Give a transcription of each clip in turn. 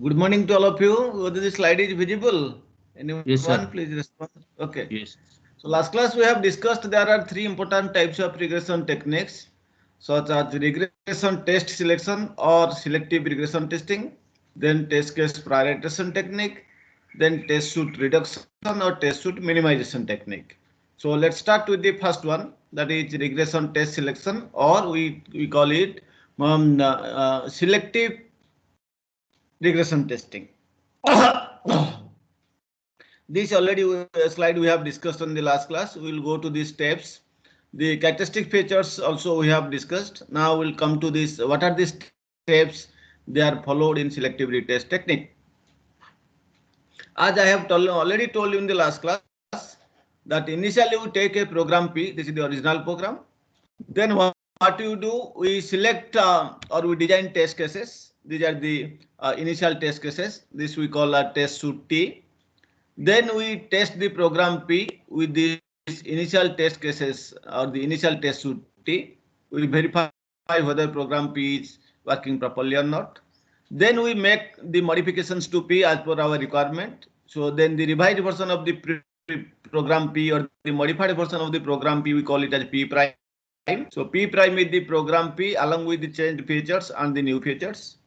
Good morning to all of you. Whether this slide is visible? Yes, Anyone, sir. please respond. Okay. Yes. So last class we have discussed there are three important types of regression techniques, such as regression test selection or selective regression testing, then test case prioritization technique, then test suite reduction or test suite minimization technique. So let's start with the first one, that is regression test selection, or we call it selective regression testing. This already slide we have discussed on the last class. We will go to these steps. The characteristic features also we have discussed. Now we'll come to this. What are the steps they are followed in selective retest technique? As I have already told you in the last class, that initially we take a program P. This is the original program. Then what you do? We select or we design test cases. These are the initial test cases. This we call a test suite T. Then we test the program P with these initial test cases or the initial test suite T. We verify whether program P is working properly or not. Then we make the modifications to P as per our requirement. So then the revised version of the program P or the modified version of the program P, we call it as P prime. So P prime is the program P along with the changed features and the new features.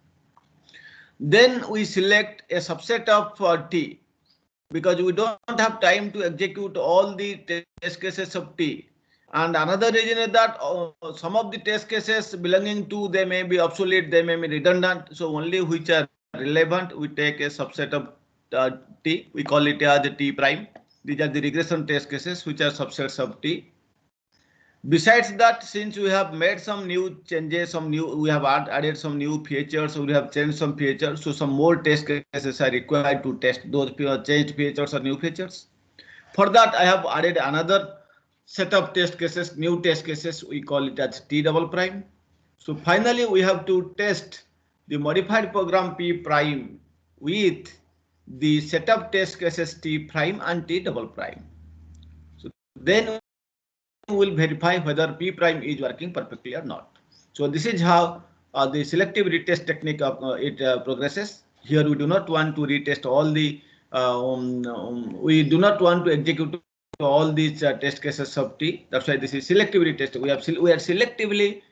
Then we select a subset of T, because we don't have time to execute all the test cases of T. And another reason is that some of the test cases belonging to, they may be obsolete, they may be redundant. So only which are relevant, we take a subset of T. We call it as T prime. These are the regression test cases which are subsets of T. Besides that, since we have made some new changes, we have added some new features, we have changed some features, so some more test cases are required to test those changed features or new features. For that, I have added another set of test cases, new test cases. We call it as T double prime. So finally, we have to test the modified program P prime with the setup test cases T prime and T double prime. So then we will verify whether P prime is working perfectly or not. So this is how the selective retest technique of it progresses. Here we do not want to retest all the we do not want to execute all these test cases of T. That's why this is selective retest. We are selectively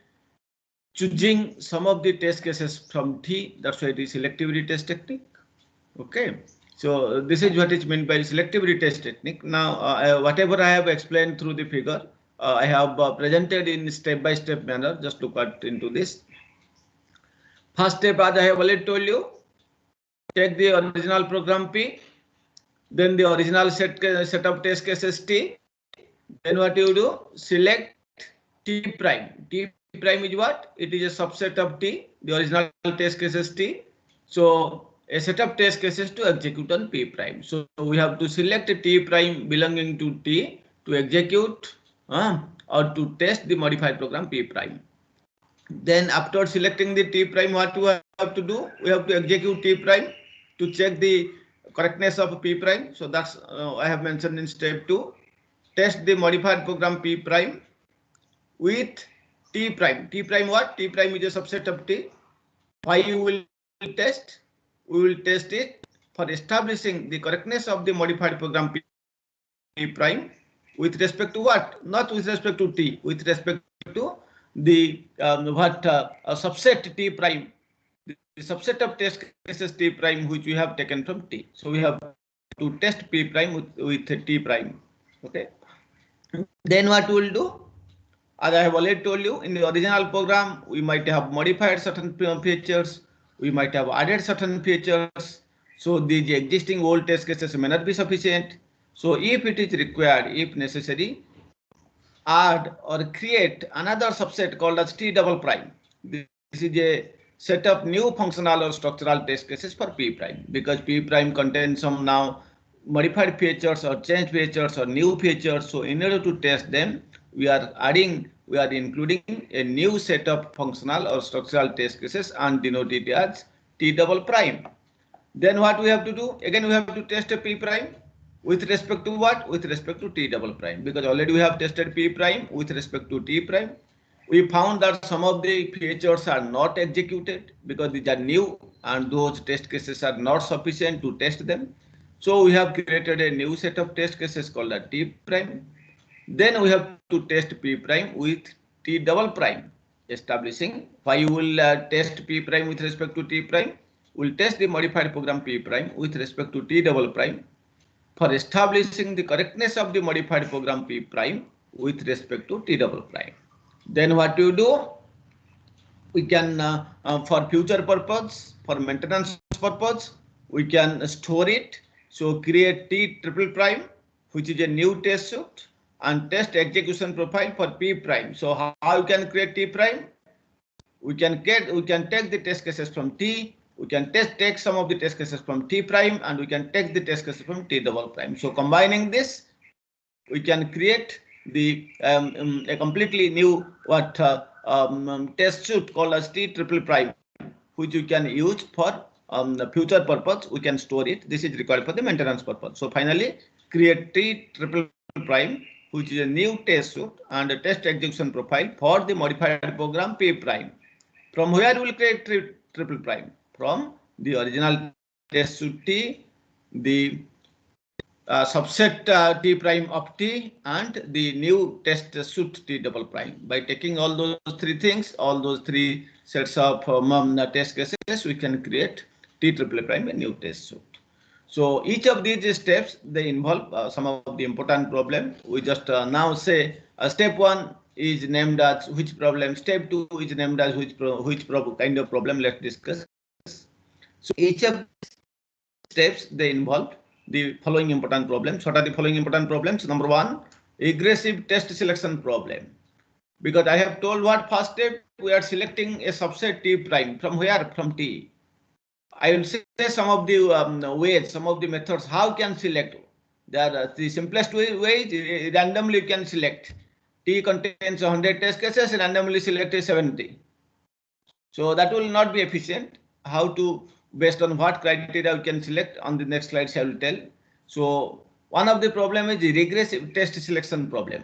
choosing some of the test cases from T. That's why it is selective retest technique. Okay. So this is what is meant by selective retest technique. Now, whatever I have explained through the figure, I have presented in step-by-step manner. Just look at into this. First step, as I have already told you, take the original program P, then the original set of test cases T. Then what you do? Select T prime. T prime is what? It is a subset of T, the original test cases T. So a set of test cases to execute on P prime. So we have to select a T prime belonging to T to execute or to test the modified program P prime. Then after selecting the T prime, what we have to do? We have to execute T prime to check the correctness of P prime. So that's I have mentioned in step 2. Test the modified program P prime with T prime. T prime what? T prime is a subset of T. Why you will test? We will test it for establishing the correctness of the modified program P prime with respect to what? Not with respect to T, with respect to the a subset T prime, the subset of test cases T prime which we have taken from T. So we have to test P prime with T prime. Okay. Then what we will do? As I have already told you, in the original program, we might have modified certain features, we might have added certain features. So the existing old test cases may not be sufficient. So if it is required, if necessary, add or create another subset called as T double prime. This is a set of new functional or structural test cases for P prime, because P prime contains some now modified features or changed features or new features. So in order to test them, we are including a new set of functional or structural test cases and denote it as T double prime. Then what we have to do? Again, we have to test a P prime with respect to what? With respect to T double prime, because already we have tested P prime with respect to T prime. We found that some of the features are not executed because these are new and those test cases are not sufficient to test them. So we have created a new set of test cases called a T prime. Then we have to test P prime with T double prime, establishing why you will test P prime with respect to T prime. We'll test the modified program P prime with respect to T double prime for establishing the correctness of the modified program P prime with respect to T double prime. Then what you do? We can, for future purpose, for maintenance purpose, we can store it. So create T triple prime, which is a new test suite, and test execution profile for P prime. So how you can create T prime? We can take the test cases from T. We can take some of the test cases from T prime, and we can take the test cases from T double prime. So combining this, we can create the a completely new test suite called as T triple prime, which you can use for the future purpose. We can store it. This is required for the maintenance purpose. So finally, create T triple prime, which is a new test suite and a test execution profile for the modified program P prime. From where we will create triple prime? From the original test suite T, the subset T prime of T, and the new test suite T double prime. By taking all those three things, all those three sets of test cases, we can create T triple prime, a new test suite. So each of these steps, they involve some of the important problem. We just now say step 1 is named as which problem, step 2 is named as which kind of problem. Let's discuss. So each of steps, they involve the following important problems. What are the following important problems? Number 1, aggressive test selection problem. Because I have told what first step, we are selecting a subset T prime. From where? From T. I will say some of the ways, some of the methods, how can select. The simplest way is randomly you can select. T contains 100 test cases, randomly select 70. So that will not be efficient. How to, based on what criteria we can select, on the next slides I will tell. So one of the problem is the regressive test selection problem.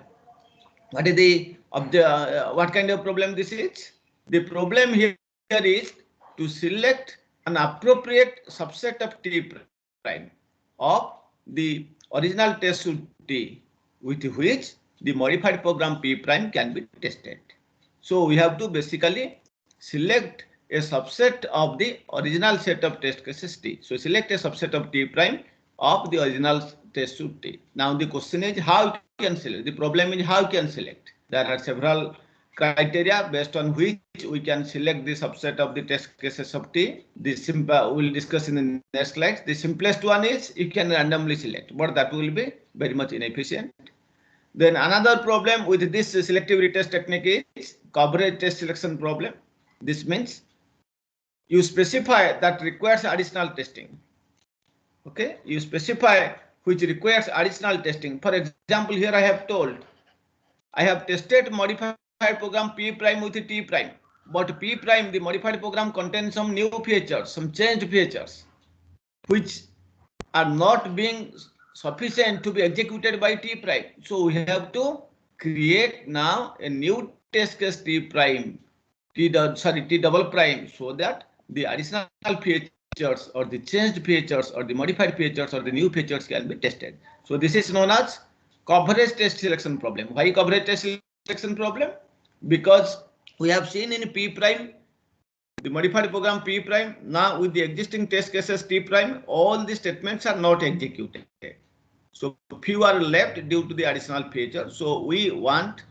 What is the what kind of problem this is? The problem here is to select an appropriate subset of T prime of the original test suite T, with which the modified program P prime can be tested. So we have to basically select a subset of the original set of test cases T. So select a subset of T prime of the original test suite T. Now the question is how you can select. The problem is how you can select. There are several criteria based on which we can select the subset of the test cases of T. We'll discuss in the next slide. The simplest one is you can randomly select, but that will be very much inefficient. Then another problem with this selective retest technique is coverage test selection problem. This means you specify that requires additional testing. Okay, you specify which requires additional testing. For example, here I have told I have tested modified program P prime with T prime, but P prime, the modified program, contains some new features, some changed features, which are not being sufficient to be executed by T prime. So we have to create now a new test case T prime, T double prime, so that the additional features or the changed features or the modified features or the new features can be tested. So this is known as coverage test selection problem. Why coverage test selection problem? Because we have seen in P prime, the modified program P prime, now with the existing test cases T prime, all the statements are not executed. So few are left due to the additional feature. So we want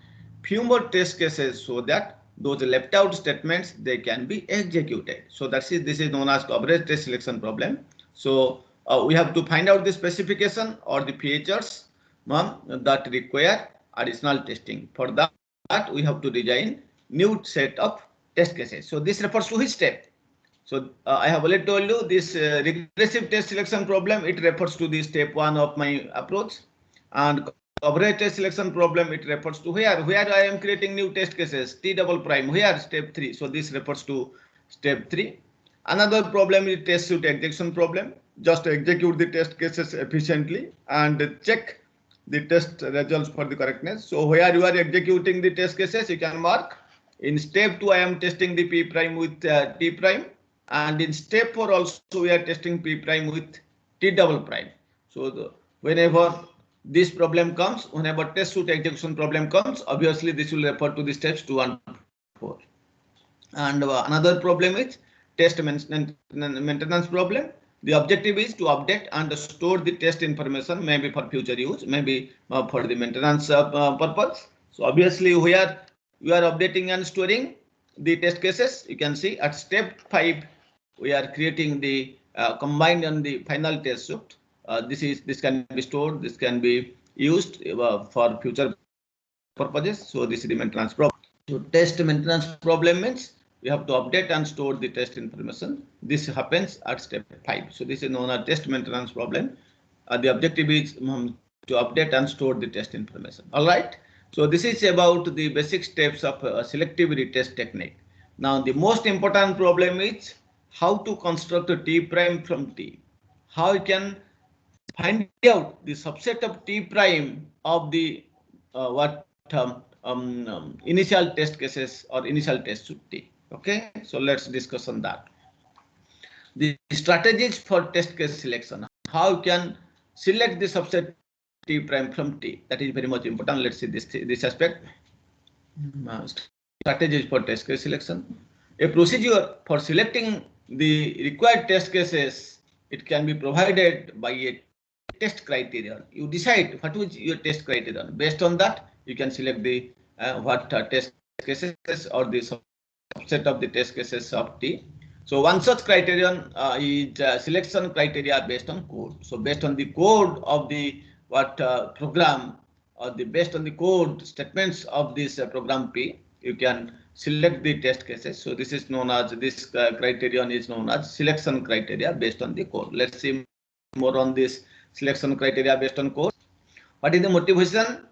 few more test cases so that those left out statements, they can be executed. So this is known as coverage test selection problem. So we have to find out the specification or the features that require additional testing. For that, we have to design new set of test cases. So this refers to which step? So I have already told you this regressive test selection problem, it refers to the step 1 of my approach, and coverage test selection problem, it refers to where I am creating new test cases T double prime, where step 3. So this refers to step 3. Another problem is test suite execution problem. Just execute the test cases efficiently and check the test results for the correctness. So where you are executing the test cases, you can mark In step 2, I am testing the P prime with T prime, and in step 4 also we are testing P prime with T double prime. So whenever this problem comes, whenever test suite execution problem comes, obviously this will refer to the steps 2 and 4. And another problem is test maintenance problem. The objective is to update and store the test information, maybe for future use, maybe for the maintenance purpose. So obviously here we are updating and storing the test cases. You can see at step 5 we are creating the combined and the final test suite. This can be stored, this can be used for future purposes. So this is the maintenance problem. So test maintenance problem means we have to update and store the test information. This happens at step 5. So this is known as test maintenance problem. The objective is to update and store the test information. All right. So this is about the basic steps of selective retest technique. Now the most important problem is how to construct a T prime from T. How you can find out the subset of T prime of the initial test cases or initial test suite T. Okay, so let's discuss on that. The strategies for test case selection. How you can select the subset T prime from T. That is very much important. Let's see this aspect. Strategies for test case selection. A procedure for selecting the required test cases. It can be provided by a test criterion. You decide what is your test criterion. Based on that, you can select the test cases or the subset of the test cases of T. So one such criterion is selection criteria based on code. So based on the code of the program, or based on the code statements of this program P, you can select the test cases. So this is known as, this criterion is known as selection criteria based on the code. Let's see more on this selection criteria based on code. What is the motivation?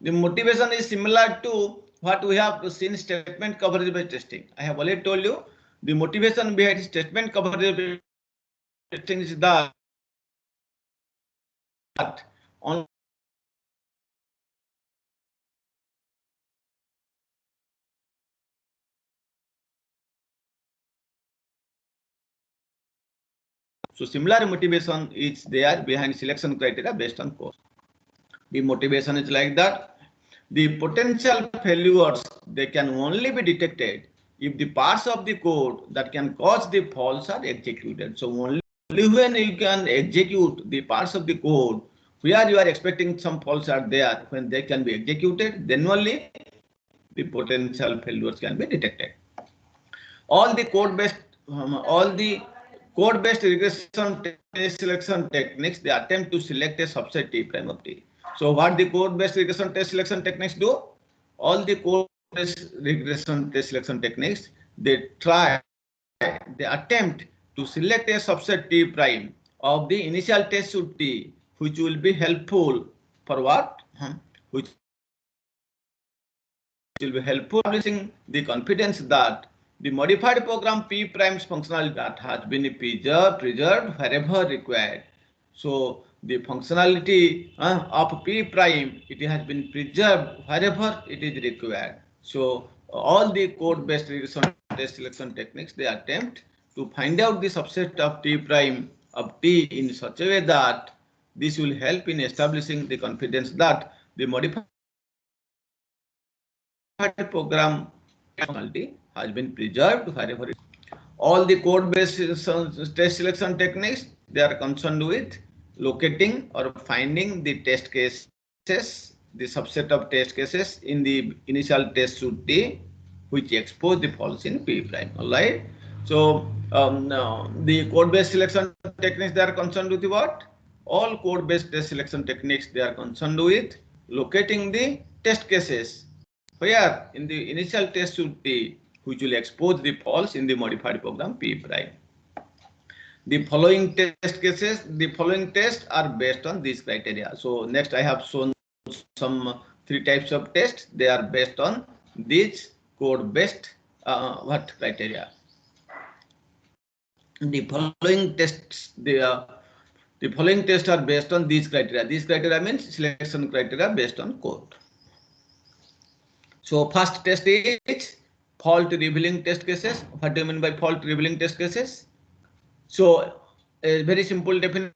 The motivation is similar to what we have seen statement coverage based testing. I have already told you the motivation behind statement coverage based testing is that on so similar motivation is there behind selection criteria based on code. The motivation is like that. The potential failures, they can only be detected if the parts of the code that can cause the faults are executed. So only when you can execute the parts of the code where you are expecting some faults are there, when they can be executed, then only the potential failures can be detected. All the code-based regression test selection techniques, they attempt to select a subset T prime of T. So what the code-based regression test selection techniques do? All the code-based regression test selection techniques, they attempt to select a subset T prime of the initial test suite T, which will be helpful for what? Which will be helpful in establishing the confidence that the modified program P prime's functionality that has been preserved wherever required. So the functionality of P prime, it has been preserved wherever it is required. So all the code-based regression test selection techniques, they attempt to find out the subset of T prime of T in such a way that this will help in establishing the confidence that the modified program functionality has been preserved wherever it. All the code-based test selection techniques, they are concerned with locating or finding the test cases, the subset of test cases in the initial test suite T, which expose the faults in P prime. All right. So now the code-based selection techniques, they are concerned with what? All code-based test selection techniques, they are concerned with locating the test cases where in the initial test suite T, which will expose the faults in the modified program P prime. The following test cases, the following tests are based on these criteria. So next I have shown some 3 types of tests. They are based on these code-based criteria. The following tests, the following tests are based on these criteria. These criteria means selection criteria based on code. So first test is fault revealing test cases. What do you mean by fault revealing test cases? So a very simple definition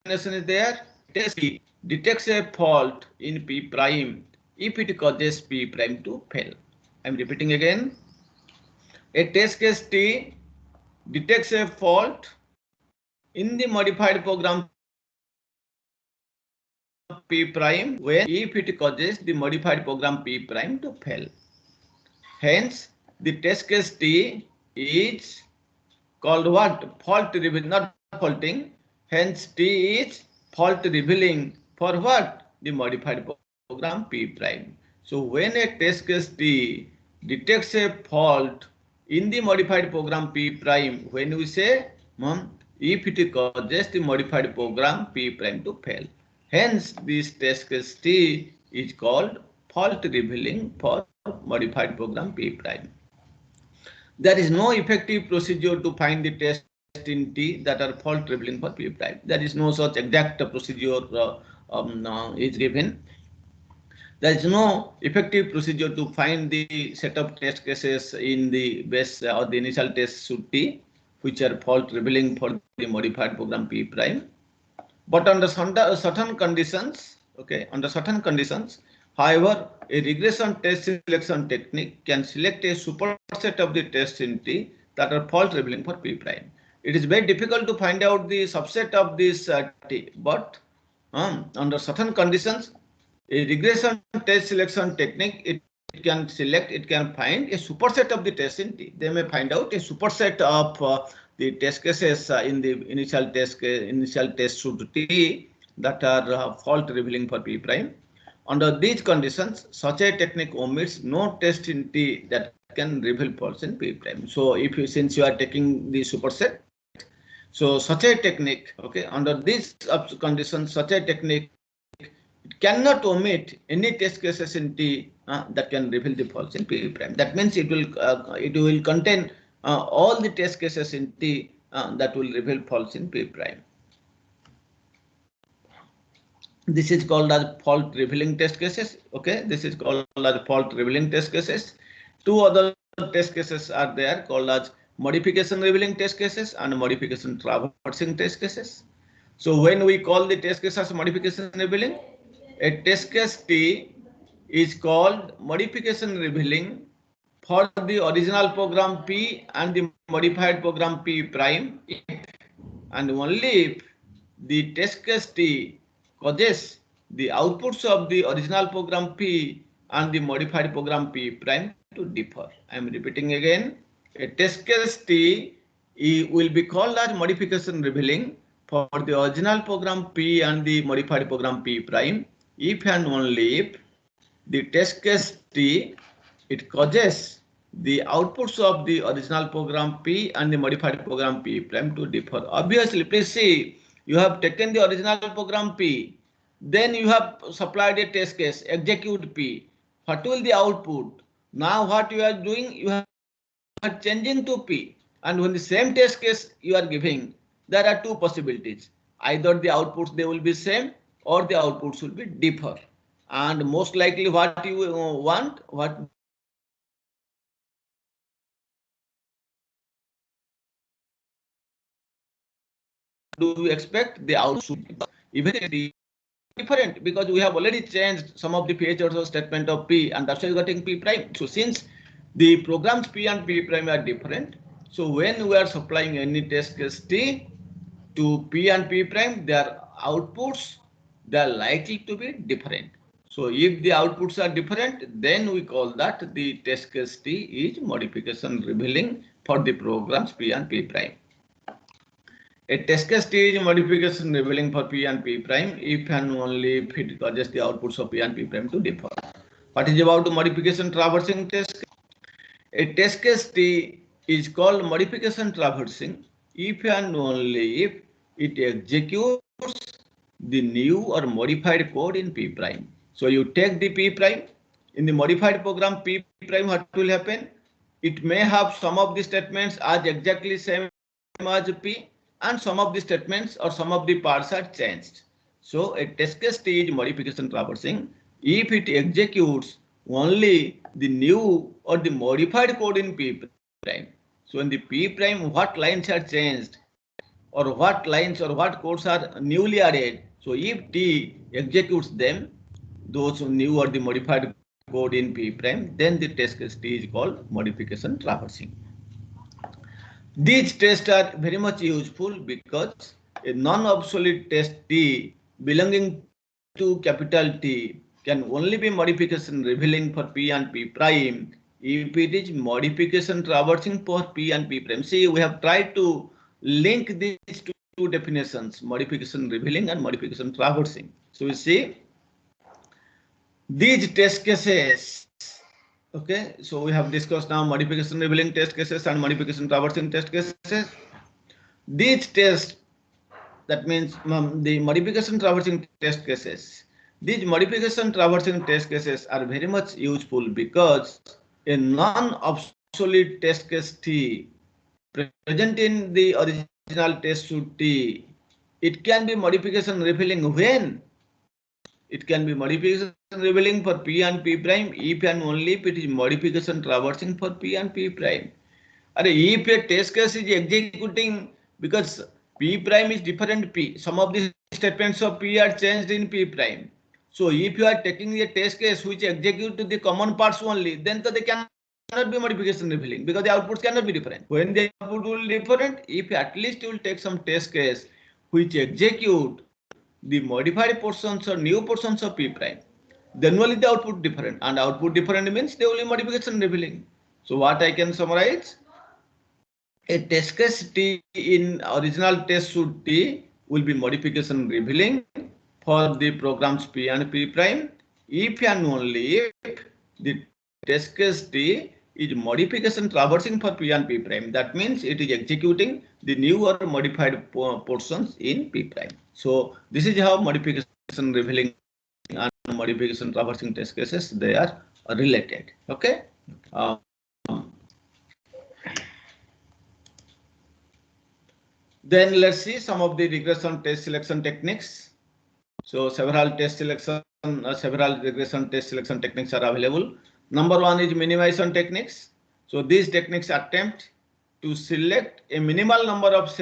is there. Test P detects a fault in P prime if it causes P prime to fail. I am repeating again. A test case T detects a fault in the modified program P prime when if it causes the modified program P prime to fail. Hence, the test case T is called what? Fault revealing, not faulting. Hence, T is fault revealing for what? The modified program P prime. So when a test case T detects a fault in the modified program P prime, when we say if it causes the modified program P prime to fail. Hence, this test case T is called fault revealing for modified program P prime. There is no effective procedure to find the test in T that are fault revealing for P prime. There is no such exact procedure is given. There is no effective procedure to find the set of test cases in the base or the initial test suit T, which are fault revealing for the modified program P prime. But under certain conditions, okay, under certain conditions, however, a regression test selection technique can select a superset of the tests in T that are fault revealing for P prime. It is very difficult to find out the subset of this T, but under certain conditions, a regression test selection technique, it can find a superset of the tests in T. They may find out a superset of the test cases in the initial test suit T that are fault revealing for P prime. Under these conditions, such a technique omits no test in T that can reveal faults in P prime. So since you are taking the superset, so such a technique, okay, under these conditions, such a technique it cannot omit any test cases in T that can reveal the faults in P prime. That means it will contain all the test cases in T that will reveal faults in P prime. This is called as fault revealing test cases. Okay, this is called as fault revealing test cases. Two other test cases are there called as modification revealing test cases and modification traversing test cases. So when we call the test case as modification revealing, a test case T is called modification revealing for the original program P and the modified program P prime if and only if the test case T causes the outputs of the original program P and the modified program P prime to differ. I am repeating again, a test case T will be called as modification revealing for the original program P and the modified program P prime if and only if the test case T it causes the outputs of the original program P and the modified program P prime to differ. Obviously, please see, you have taken the original program P, then you have supplied a test case, execute P. What will the output? Now what you are doing, you are changing to P. And when the same test case you are giving, there are two possibilities. Either the outputs they will be same or the outputs will be differ. And most likely what you want, what do you expect the output even different because we have already changed some of the features of statement of P and that's why you are getting P prime. So since the programs P and P prime are different, so when we are supplying any test case T to P and P prime, their outputs they are likely to be different. So if the outputs are different, then we call that the test case T is modification revealing for the programs P and P prime. A test case T is modification revealing for P and P prime if and only if it causes the outputs of P and P prime to differ. What is about modification traversing test? A test case T is called modification traversing if and only if it executes the new or modified code in P prime. So you take the P prime in the modified program P prime, what will happen? It may have some of the statements as exactly same as P and some of the statements or some of the parts are changed. So a test case T is modification traversing if it executes only the new or the modified code in P prime. So in the P prime, what lines are changed or what lines or what codes are newly added. So if T executes them, those new or the modified code in P prime, then the test case T is called modification traversing. These tests are very much useful because a non-obsolete test T belonging to capital T can only be modification revealing for P and P prime if it is modification traversing for P and P prime. See, we have tried to link these two definitions, modification revealing and modification traversing. So we see these test cases. Okay, so we have discussed now modification revealing test cases and modification traversing test cases. These tests, that means the modification traversing test cases, these modification traversing test cases are very much useful because a non-obsolete test case T present in the original test suite T, it can be modification revealing when it can be modification revealing for P and P prime if and only if it is modification traversing for P and P prime. Or if a test case is executing because P prime is different P, some of the statements of P are changed in P prime. So if you are taking a test case which execute the common parts only, then they cannot be modification revealing because the outputs cannot be different. When the output will be different, if at least you will take some test case which execute the modified portions or new portions of P prime, then only the output different, and output different means the only modification revealing. So what I can summarize, a test case T in original test suite T will be modification revealing for the programs P and P prime if and only if the test case T is modification traversing for P and P prime. That means it is executing the new or modified portions in P prime. So this is how modification revealing and modification traversing test cases, they are related. Okay. Then let's see some of the regression test selection techniques. So several regression test selection techniques are available. Number one is minimization techniques. So these techniques attempt to select a minimal number of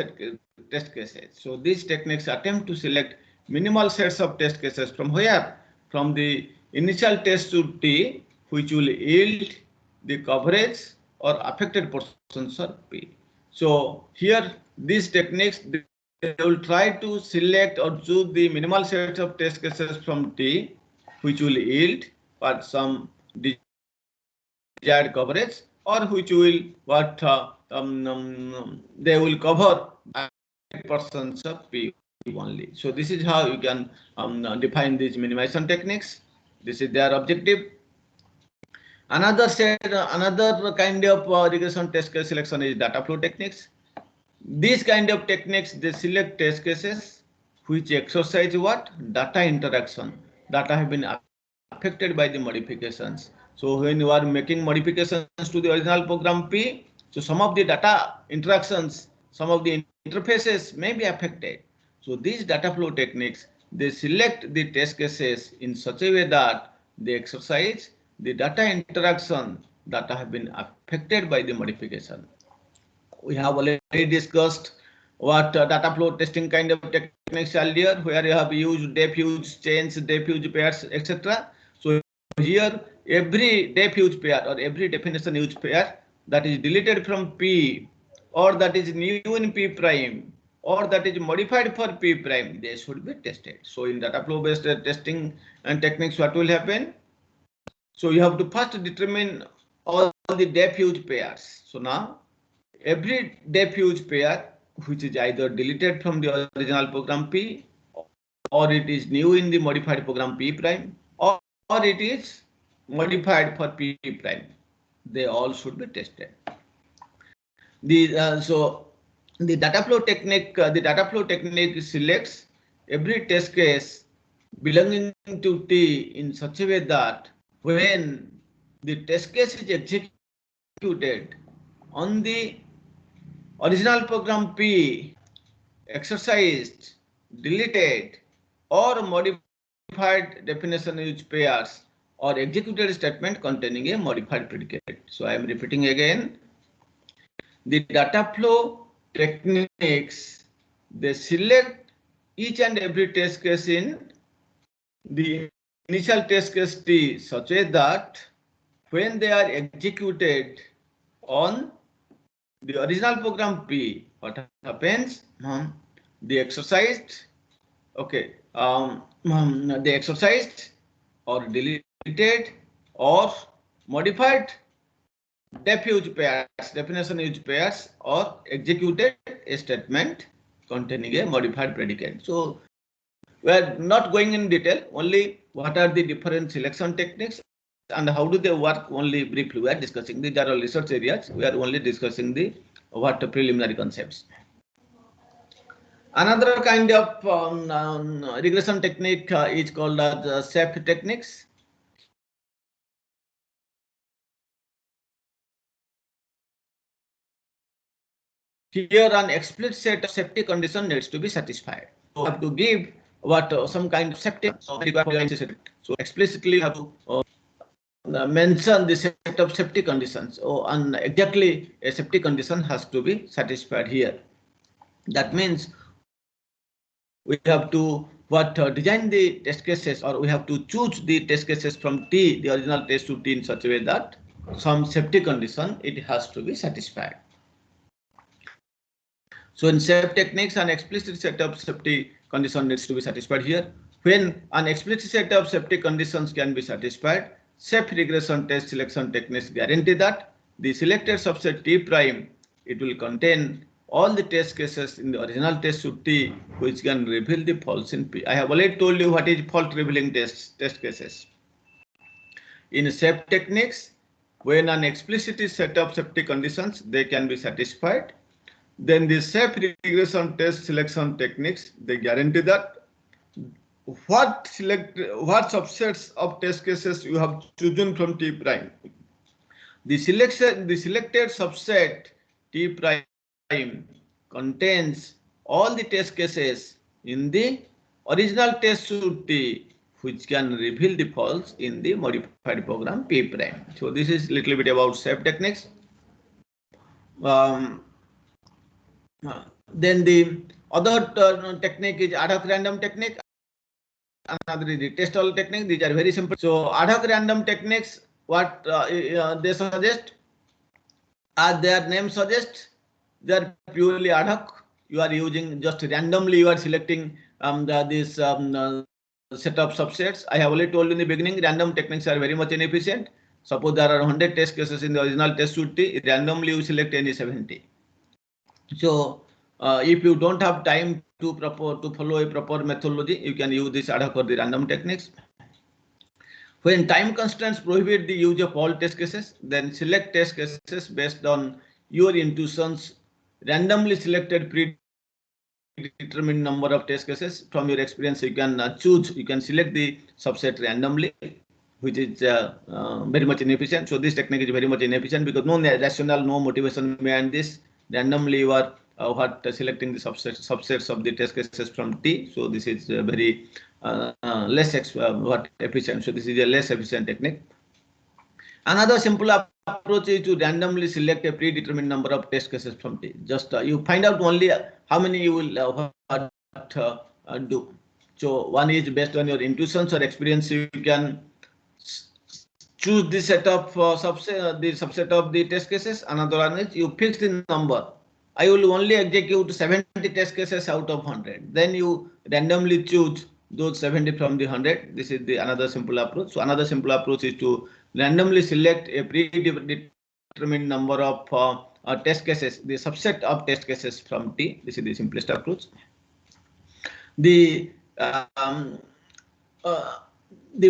test cases. So these techniques attempt to select minimal sets of test cases from where? From the initial test suite T, which will yield the coverage or affected portions of P. So here these techniques, they will try to select or choose the minimal set of test cases from T, which will yield for some desired coverage, or which will they will cover portions of P only. So this is how you can define these minimization techniques. This is their objective. Another kind of regression test case selection is data flow techniques. These kind of techniques, they select test cases which exercise what? Data interaction. Data have been affected by the modifications. So when you are making modifications to the original program P, so some of the data interactions, some of the interfaces may be affected. So these data flow techniques, they select the test cases in such a way that they exercise the data interaction that have been affected by the modification. We have already discussed what data flow testing kind of techniques earlier, where you have used diffuse chains, diffuse pairs, etc. So here every diffuse pair or every definition use pair that is deleted from P or that is new in P prime or that is modified for P prime, they should be tested. So in data flow based testing and techniques, what will happen? So you have to first determine all the diffuse pairs. So now every diffuse pair which is either deleted from the original program P or it is new in the modified program P prime or it is modified for P prime, they all should be tested. So the data flow technique selects every test case belonging to T in such a way that when the test case is executed on the original program P, exercised, deleted, or modified modified definition use pairs or executed statement containing a modified predicate. So I am repeating again. The data flow techniques, they select each and every test case in the initial test case T such as that when they are executed on the original program P, what happens? The exercised, okay, the exercised or deleted or modified def use pairs, definition use pairs, or executed a statement containing a modified predicate. So we are not going in detail, only what are the different selection techniques and how do they work, only briefly we are discussing. These are all research areas. We are only discussing the preliminary concepts. Another kind of regression technique is called as SAFE techniques. Here an explicit set of safety condition needs to be satisfied. So you have to give some kind of safety. So explicitly you have to mention the set of safety conditions. And exactly a safety condition has to be satisfied here. That means we have to design the test cases, or we have to choose the test cases from T, the original test to T, in such a way that some safety condition it has to be satisfied. So in SAFE techniques, an explicit set of safety condition needs to be satisfied here. When an explicit set of safety conditions can be satisfied, SAFE regression test selection techniques guarantee that the selected subset T prime, it will contain all the test cases in the original test to T which can reveal the faults in P. I have already told you what is fault revealing test cases. In SAFE techniques, when an explicit set of safety conditions, they can be satisfied, then the SAFE regression test selection techniques, they guarantee that what subsets of test cases you have chosen from T prime. The selected subset T prime contains all the test cases in the original test suite T which can reveal the faults in the modified program P prime. So this is little bit about SAFE techniques. Then the other technique is ad hoc random technique. Another is the test all technique. These are very simple. So ad hoc random techniques, what they suggest, as their name suggests, they are purely ad hoc. You are using just randomly, you are selecting this set of subsets. I have already told you in the beginning, random techniques are very much inefficient. Suppose there are 100 test cases in the original test suite T, randomly you select any 70. So if you don't have time to follow a proper methodology, you can use this ad hoc or the random techniques. When time constraints prohibit the use of all test cases, then select test cases based on your intuitions, randomly selected predetermined number of test cases. From your experience, you can choose, you can select the subset randomly, which is very much inefficient. So this technique is very much inefficient because no rational, no motivation behind this. Randomly you are selecting the subsets of the test cases from T. So this is very less efficient. So this is a less efficient technique. Another simple approach is to randomly select a predetermined number of test cases from T. Just you find out only how many you will do. So one is based on your intuitions or experience. You can choose the set of subset of the test cases. Another one is you fix the number. I will only execute 70 test cases out of 100. Then you randomly choose those 70 from the 100. This is the another simple approach. So another simple approach is to randomly select a predetermined number of test cases, the subset of test cases from T. This is the simplest approach. The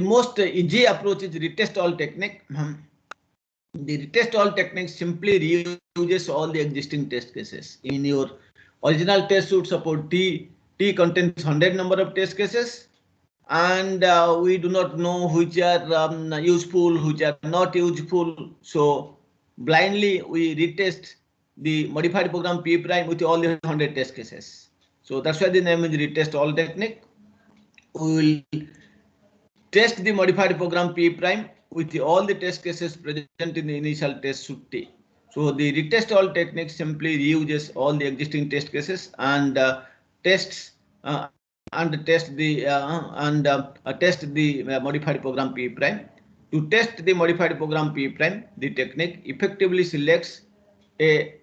most easy approach is retest all technique. The retest all technique simply reuses all the existing test cases. In your original test suite, suppose T contains 100 number of test cases, and we do not know which are useful, which are not useful. So blindly we retest the modified program P prime with all the 100 test cases. So that's why the name is retest all technique. We will test the modified program P prime with all the test cases present in the initial test suit T. So the retest all technique simply reuses all the existing test cases and test the modified program P prime. To test the modified program P prime, the technique effectively selects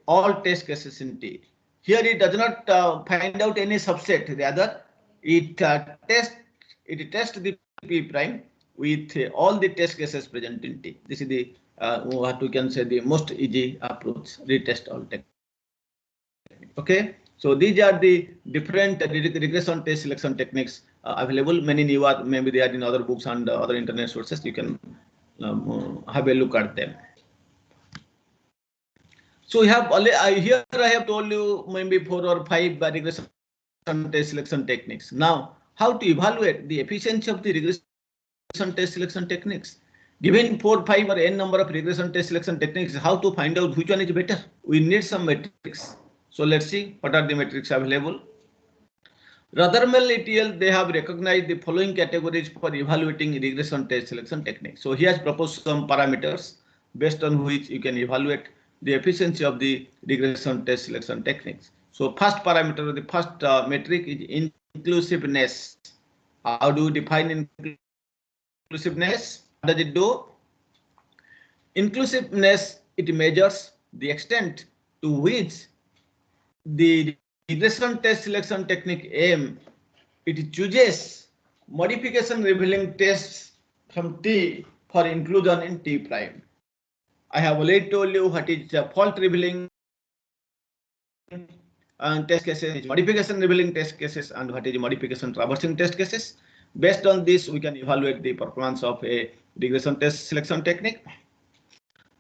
all test cases in T. Here it does not find out any subset, rather it tests the P prime with all the test cases present in T. This is the what we can say the most easy approach, retest all technique. Okay, so these are the different regression test selection techniques available. Many new are maybe they are in other books and other internet sources. You can have a look at them. So we have here I have told you maybe 4 or 5 regression test selection techniques. Now, how to evaluate the efficiency of the regression test selection techniques? Given 4, 5 or n number of regression test selection techniques, how to find out which one is better? We need some metrics. So let's see what are the metrics available. Rothermel et al. They have recognized the following categories for evaluating regression test selection techniques. So he has proposed some parameters based on which you can evaluate the efficiency of the regression test selection techniques. So first parameter, the first metric is inclusiveness. How do you define inclusiveness? What does it do? Inclusiveness, it measures the extent to which the regression test selection technique M, it chooses modification revealing tests from T for inclusion in T prime. I have already told you what is fault revealing test cases, modification revealing test cases, and what is modification traversing test cases. Based on this, we can evaluate the performance of a regression test selection technique.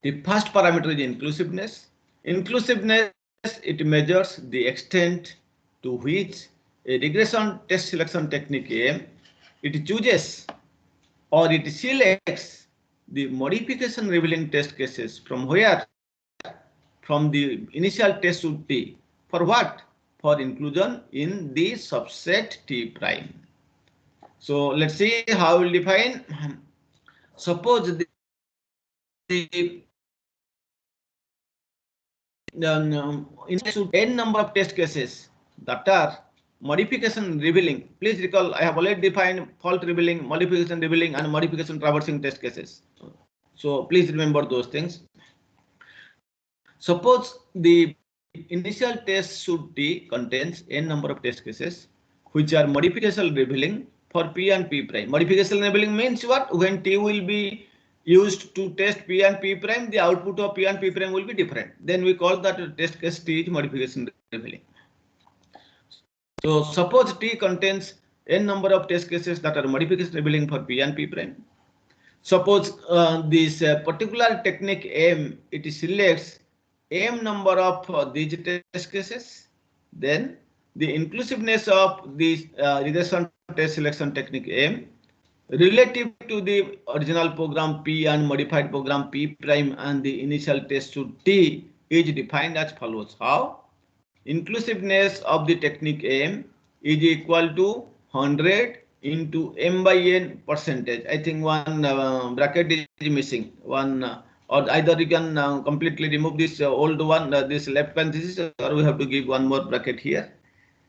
The first parameter is inclusiveness. Inclusiveness, it measures the extent to which a regression test selection technique M, it chooses or it selects the modification revealing test cases from where? From the initial test suit T. For what? For inclusion in the subset T prime. So let's see how we'll define. Suppose the n number of test cases that are modification revealing. Please recall, I have already defined fault revealing, modification revealing, and modification traversing test cases. So please remember those things. Suppose the initial test suit T contains n number of test cases which are modification revealing for P and P prime. Modification revealing means what? When T will be used to test P and P prime, the output of P and P prime will be different. Then we call that test case T is modification revealing. So suppose T contains n number of test cases that are modification revealing for P and P prime. Suppose this particular technique M, it selects M number of these test cases, then the inclusiveness of this regression test selection technique M relative to the original program P and modified program P prime and the initial test suit T is defined as follows. How? Inclusiveness of the technique M is equal to 100 into M by N percentage. I think one bracket is missing. One or either you can completely remove this old one, this left parenthesis, or we have to give one more bracket here.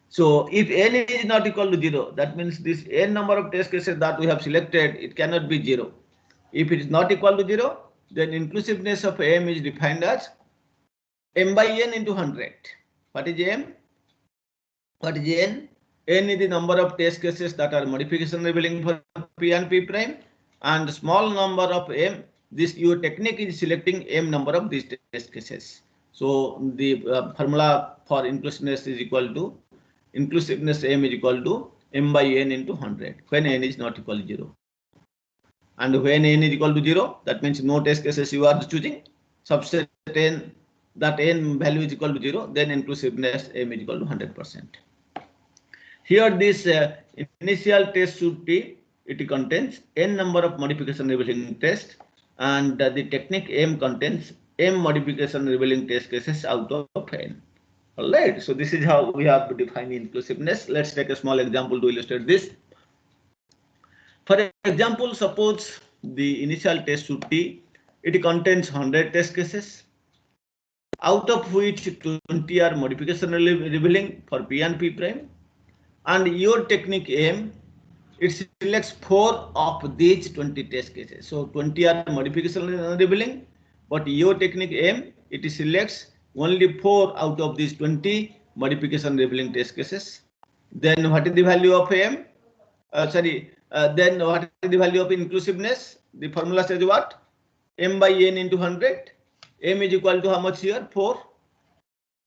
So if n is not equal to 0, that means this n number of test cases that we have selected, it cannot be 0. If it is not equal to 0, then inclusiveness of M is defined as M by N into 100. What is M? What is N? N is the number of test cases that are modification revealing for P and P prime, and small number of M, this your technique is selecting M number of these test cases. So the formula for inclusiveness is equal to inclusiveness M is equal to M by N into 100 when N is not equal to 0. And when N is equal to 0, that means no test cases you are choosing. Subset N, that N value is equal to 0, then inclusiveness M is equal to 100%. Here this initial test suit T, it contains n number of modification revealing tests, and the technique M contains M modification revealing test cases out of n. Alright, so this is how we have to define inclusiveness. Let's take a small example to illustrate this. For example, suppose the initial test suit T, it contains 100 test cases, out of which 20 are modification revealing for P and P prime, and your technique M, it selects 4 of these 20 test cases. So 20 are modification revealing, but your technique M, it selects only 4 out of these 20 modification revealing test cases. Then what is the value of M? Then what is the value of inclusiveness? The formula says what? M by N into 100. M is equal to how much here? 4.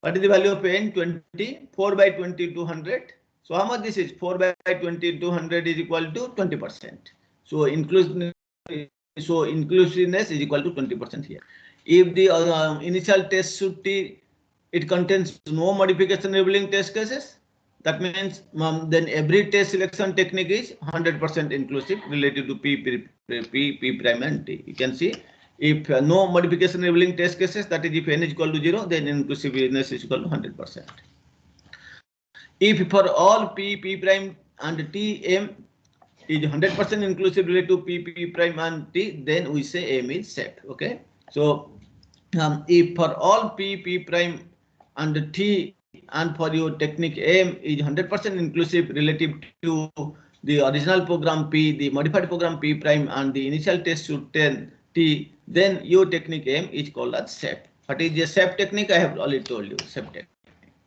What is the value of N? 20. 4 by 20 to 100. So how much this is? 4 by 20 to 100 is equal to 20%. So inclusiveness is equal to 20% here. If the initial test suit T, it contains no modification revealing test cases, that means then every test selection technique is 100% inclusive related to P prime and T. You can see if no modification revealing test cases, that is if N is equal to 0, then inclusiveness is equal to 100%. If for all P prime and T, M is 100% inclusive related to P prime and T, then we say M is safe. Okay. So if for all P prime and T and for your technique M is 100% inclusive relative to the original program P, the modified program P prime and the initial test suit 10 T, then your technique M is called as safe. What is the safe technique? I have already told you, safe technique.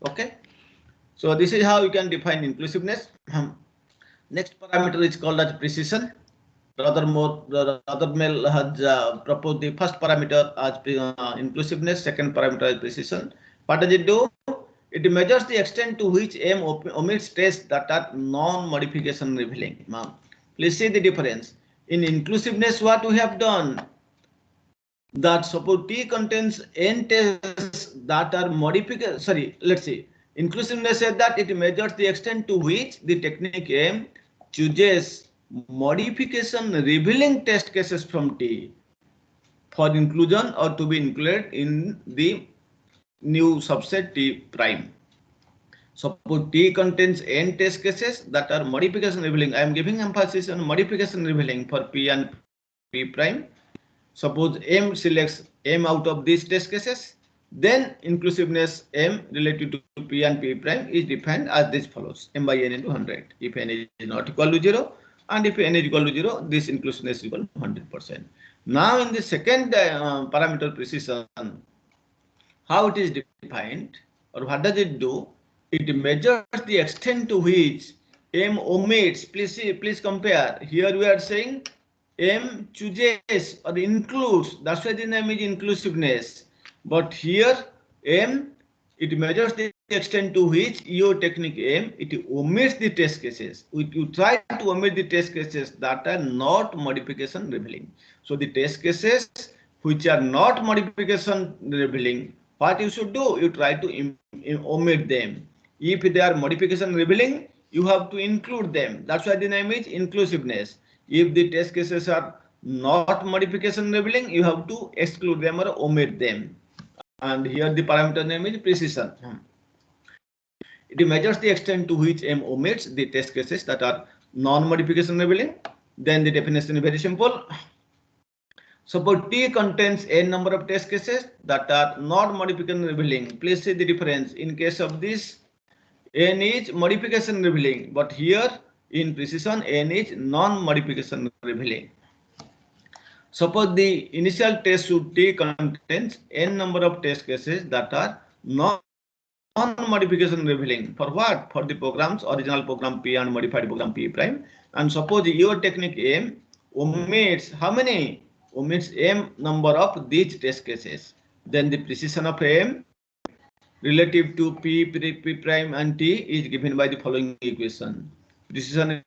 Okay. So this is how you can define inclusiveness. Next parameter is called as precision. Rothermel has proposed the first parameter as inclusiveness, second parameter is precision. What does it do? It measures the extent to which M omits tests that are non-modification revealing. Please see the difference. In inclusiveness, what we have done, that suppose T contains N tests that are modification. Sorry, let's see. Inclusiveness says that it measures the extent to which the technique M chooses modification revealing test cases from T for inclusion or to be included in the new subset T prime. Suppose T contains N test cases that are modification revealing. I am giving emphasis on modification revealing for P and P prime. Suppose M selects M out of these test cases, then inclusiveness M related to P and P prime is defined as this follows: M by N into 100. If N is not equal to 0, and if N is equal to 0, this inclusiveness is equal to 100%. Now in the second parameter precision, how it is defined or what does it do? It measures the extent to which M omits. Please see, please compare. Here we are saying M chooses or includes. That's why the name is inclusiveness. But here M, it measures the extent to which your technique M, it omits the test cases. You try to omit the test cases that are not modification revealing. So the test cases which are not modification revealing, what you should do? You try to omit them. If they are modification revealing, you have to include them. That's why the name is inclusiveness. If the test cases are not modification revealing, you have to exclude them or omit them. And here the parameter name is precision. It measures the extent to which M omits the test cases that are non-modification revealing. Then the definition is very simple. Suppose T contains n number of test cases that are not modification revealing. Please see the difference. In case of this, N is modification revealing, but here in precision, N is non-modification revealing. Suppose the initial test suit T contains n number of test cases that are non-modification revealing. For what? For the programs, original program P and modified program P prime. And suppose your technique M omits how many? Omits M number of these test cases. Then the precision of M relative to P prime and T is given by the following equation. Precision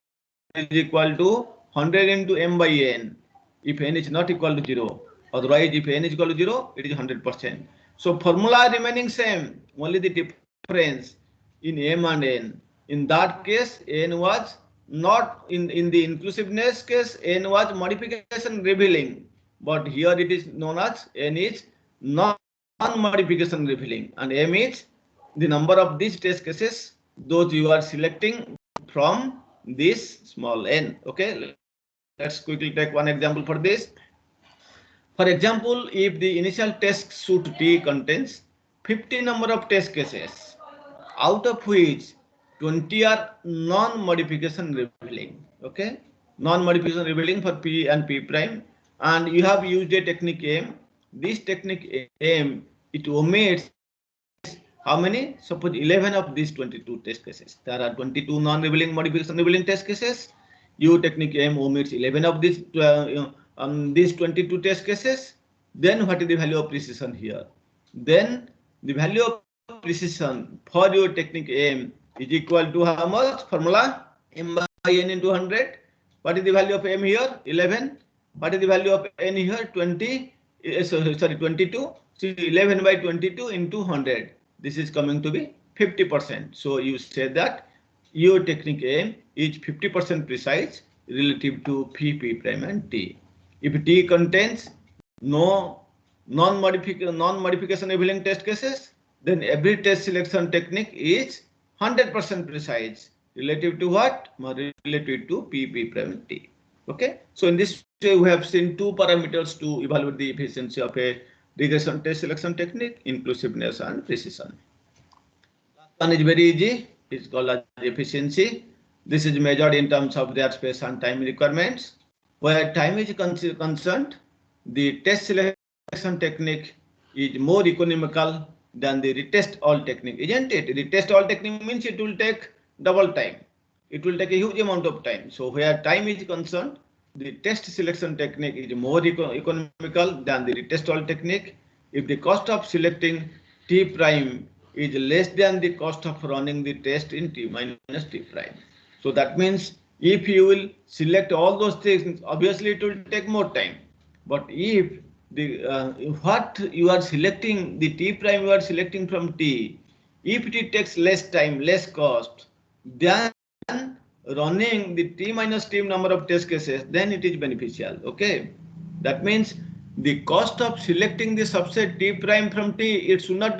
is equal to 100 into M by N. If N is not equal to 0. Otherwise, if N is equal to 0, it is 100%. So formula remaining same, only the difference in M and N. In that case, N was not in the inclusiveness case, N was modification revealing. But here it is known as N is non-modification revealing, and M is the number of these test cases, those you are selecting from this small n. Okay, Let's quickly take one example for this. For example, if the initial test suit T contains 50 number of test cases, out of which 20 are non-modification revealing, okay? Non-modification revealing for P and P prime, and you have used a technique M. This technique M, it omits how many? Suppose 11 of these 22 test cases. There are 22 non-revealing modification revealing test cases. You technique M omits 11 of these 22 test cases. Then what is the value of precision here? Then the value of precision for your technique M is equal to how much? Formula M by N into 100. What is the value of M here? 11. What is the value of N here? 20. Sorry, 22. So 11 by 22 into 100. This is coming to be 50%. So you say that your technique M is 50% precise relative to P prime and T. If T contains no non-modification revealing test cases, then every test selection technique is 100% precise relative to what? Relative to P prime T. Okay. So in this way, we have seen two parameters to evaluate the efficiency of a regression test selection technique: inclusiveness and precision. Last one is very easy. It's called as efficiency. This is measured in terms of their space and time requirements. Where time is concerned, the test selection technique is more economical than the retest all technique, isn't it? Retest all technique means it will take double time. It will take a huge amount of time. So where time is concerned, the test selection technique is more economical than the retest all technique. If the cost of selecting T prime is less than the cost of running the test in T minus T prime. So that means if you will select all those things, obviously it will take more time. But if the what you are selecting, the T prime you are selecting from T, if it takes less time, less cost, then running the T minus T number of test cases, then it is beneficial. Okay, that means the cost of selecting the subset T prime from T, it should not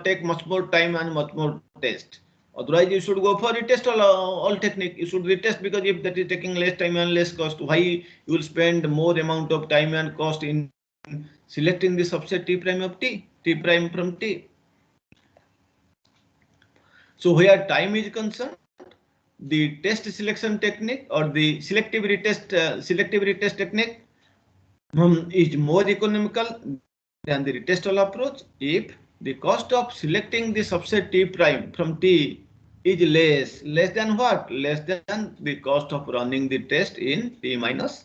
take much more time and much more test. Otherwise, you should go for retest all technique. You should retest, because if that is taking less time and less cost, why you will spend more amount of time and cost in selecting the subset T prime of T prime from T. So where time is concerned, the test selection technique or the selective retest technique is more economical than the retest all approach if the cost of selecting the subset T prime from T is less than what? Less than the cost of running the test in T minus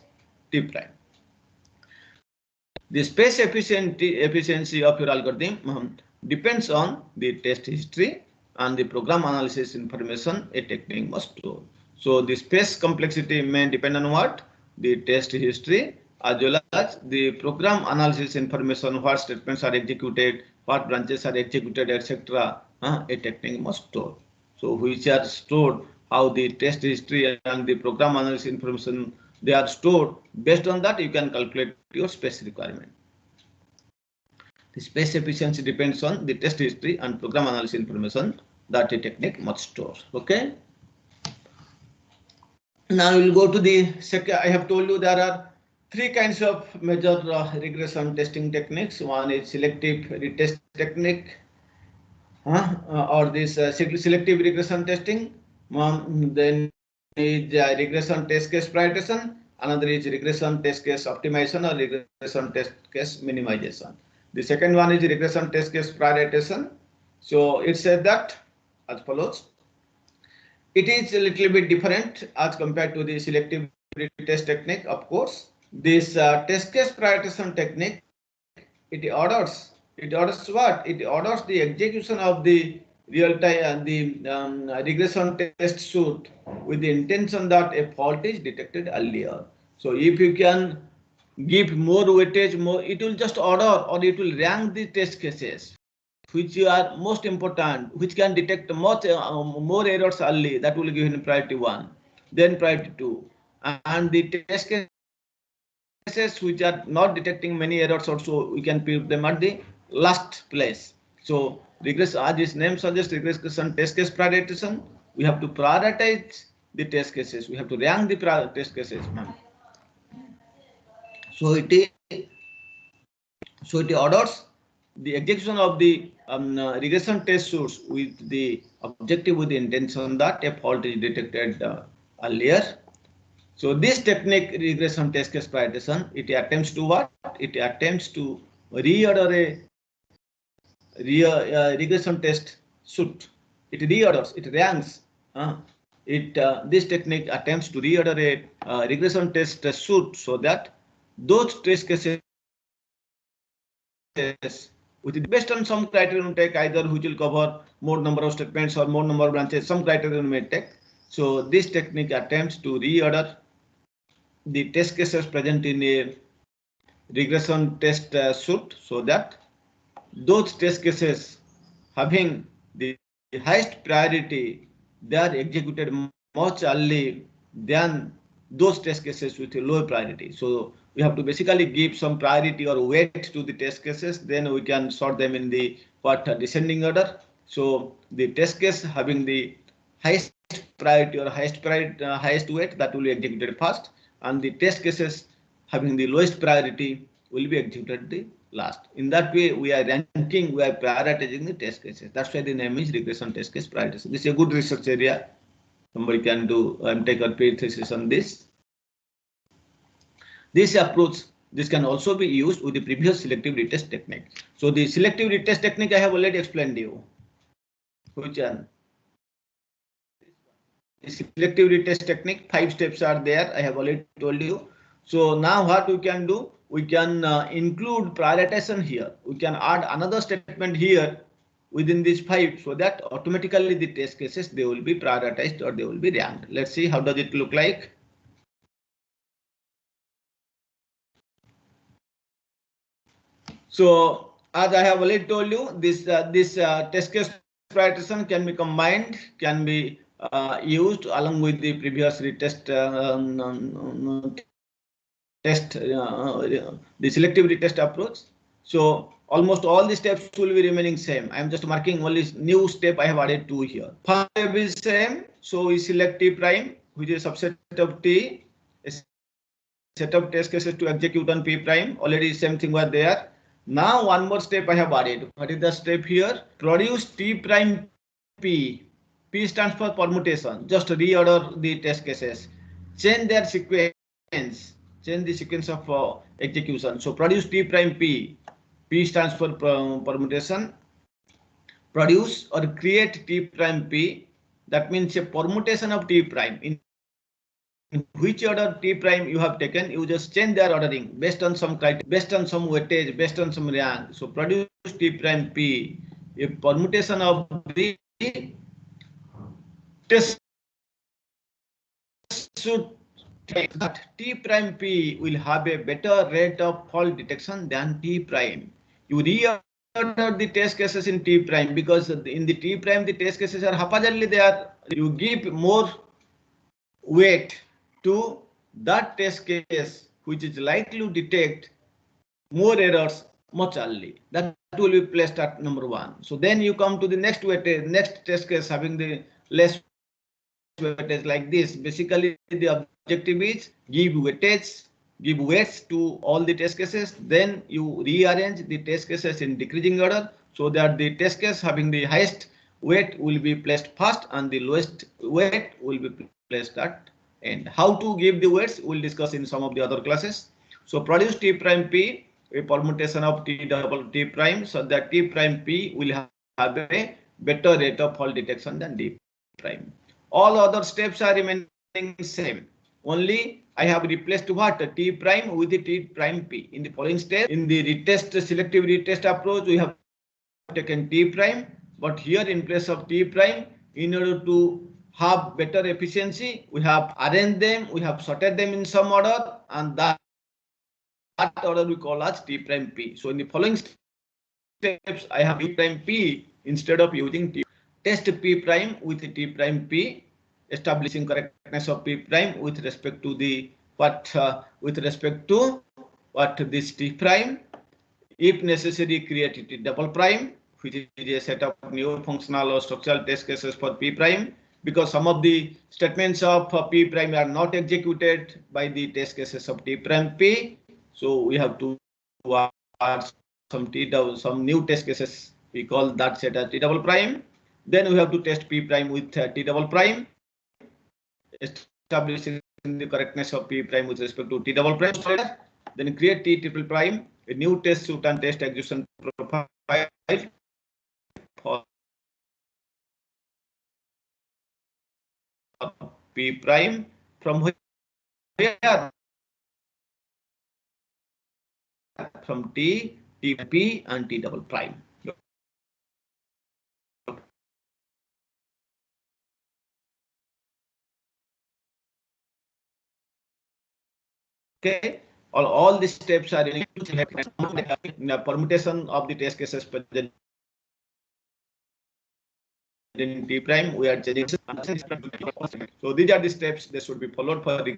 T prime. The space efficiency of your algorithm depends on the test history and the program analysis information a technique must store. So the space complexity may depend on what? The test history as well as the program analysis information, what statements are executed, what branches are executed, etc. A technique must store. So which are stored, how the test history and the program analysis information they are stored. Based on that, you can calculate your space requirement. The space efficiency depends on the test history and program analysis information that a technique must store. Okay. Now we'll go to the second. I have told you there are three kinds of major regression testing techniques. One is selective retest technique, or this selective regression testing. Then is regression test case prioritization. Another is regression test case optimization or regression test case minimization. The second one is regression test case prioritization. So it said that as follows. It is a little bit different as compared to the selective retest technique, of course. This test case prioritization technique, it orders what? It orders the execution of the real-time regression test suite with the intention that a fault is detected earlier. So if you can give more weightage, it will just order or it will rank the test cases which are most important, which can detect more errors early. That will give him priority 1, then priority 2, and the test cases which are not detecting many errors also, we can put them at the last place. So regress, as its name suggests, regression test case prioritization. We have to prioritize the test cases. We have to rank the test cases, ma'am. So it orders the execution of the regression test suits with the objective, with the intention that a fault is detected earlier. So this technique, regression test case prioritization, it attempts to what? It attempts to reorder a regression test suit. It reorders, it ranks. This technique attempts to reorder a regression test suit so that those test cases with based on some criterion take, either which will cover more number of statements or more number of branches, some criterion may take. So this technique attempts to reorder the test cases present in a regression test suite so that those test cases having the highest priority, they are executed much early than those test cases with a low priority. So we have to basically give some priority or weight to the test cases, then we can sort them in the descending order. So the test case having the highest priority or highest weight, that will be executed first, and the test cases having the lowest priority will be executed the last. In that way, we are ranking, we are prioritizing the test cases. That's why the name is regression test case prioritization. This is a good research area. Somebody can do take a paid thesis on this. This approach, this can also be used with the previous selective retest technique. So the selective retest technique I have already explained to you. Which one? The selective retest technique, 5 steps are there. I have already told you. So now what we can do? We can include prioritization here. We can add another statement here within these 5 so that automatically the test cases, they will be prioritized or they will be ranked. Let's see how does it look like. So as I have already told you, this test case prioritization can be combined, can be used along with the previous retest the selective retest approach. So almost all the steps will be remaining same. I am just marking only new step I have added 2 here. First step is same. So we select T prime, which is a subset of T, a set of test cases to execute on P prime. Already same thing was there. Now one more step I have added. What is the step here? Produce T prime P. P stands for permutation. Just reorder the test cases. Change their sequence. Change the sequence of execution. So produce T prime P. P stands for permutation. Produce or create T prime P. That means a permutation of T prime. In which order T prime you have taken, you just change their ordering based on some criteria, based on some weightage, based on some rank. So produce T prime P, a permutation of the test should take that T prime P will have a better rate of fault detection than T prime. You reorder the test cases in T prime because in the T prime the test cases are haphazardly there. You give more weight to that test case which is likely to detect more errors much early. That will be placed at number 1. So then you come to the next weightage, next test case having the less weightage like this. Basically the objective is give weightage, give weights to all the test cases. Then you rearrange the test cases in decreasing order so that the test case having the highest weight will be placed first and the lowest weight will be placed at end. How to give the weights we'll discuss in some of the other classes. So produce T prime P, a permutation of T double T prime, so that T prime P will have a better rate of fault detection than D prime. All other steps are remaining same. Only I have replaced what? T prime with the T prime P. In the following step, in the retest selective retest approach, we have taken T prime, but here in place of T prime, in order to have better efficiency, we have arranged them, we have sorted them in some order, and that order we call as T prime P. So in the following steps, I have T prime P instead of using T. Test P prime with T prime P, establishing correctness of P prime with respect to the this T prime. If necessary, create T double prime, which is a set of new functional or structural test cases for P prime. because some of the statements of P prime are not executed by the test cases of T prime P. So we have to add some new test cases. We call that set as T double prime. Then we have to test P prime with T double prime, establishing the correctness of P prime with respect to T double prime. Then create T triple prime, a new test suit and test execution profile for P prime from where? From T, TP and T double prime. Okay, all these steps are in a permutation of the test cases present in T prime. We are changing. So these are the steps that should be followed for the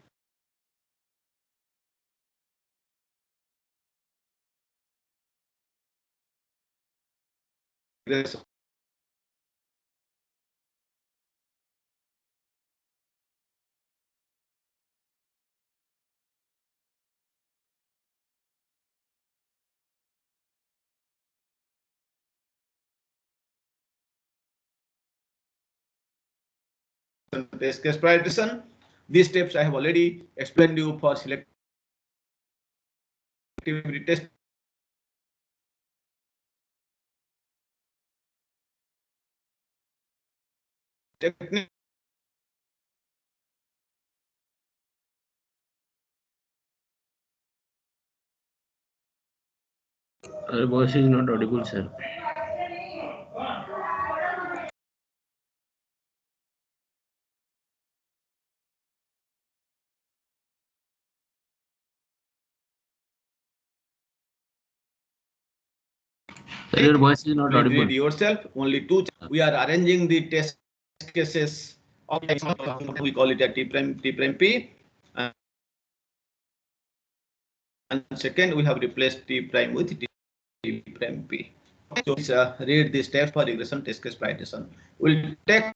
regression. Test case prioritization. These steps I have already explained you for selectivity test. Technique. Our voice is not audible, sir. Sir, your voice is not Please audible. read yourself. Only two. We are arranging the test cases of we call it a T prime P. And second, we have replaced T prime with T prime P. So please read the steps for regression test case prioritization. We'll take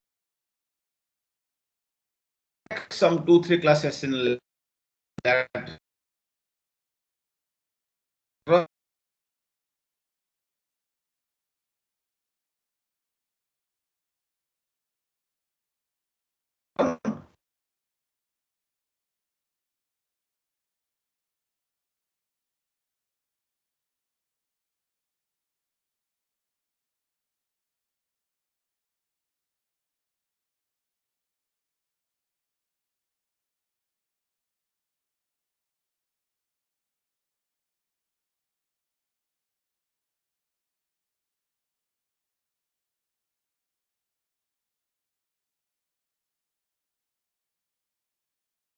some 2-3 classes in that.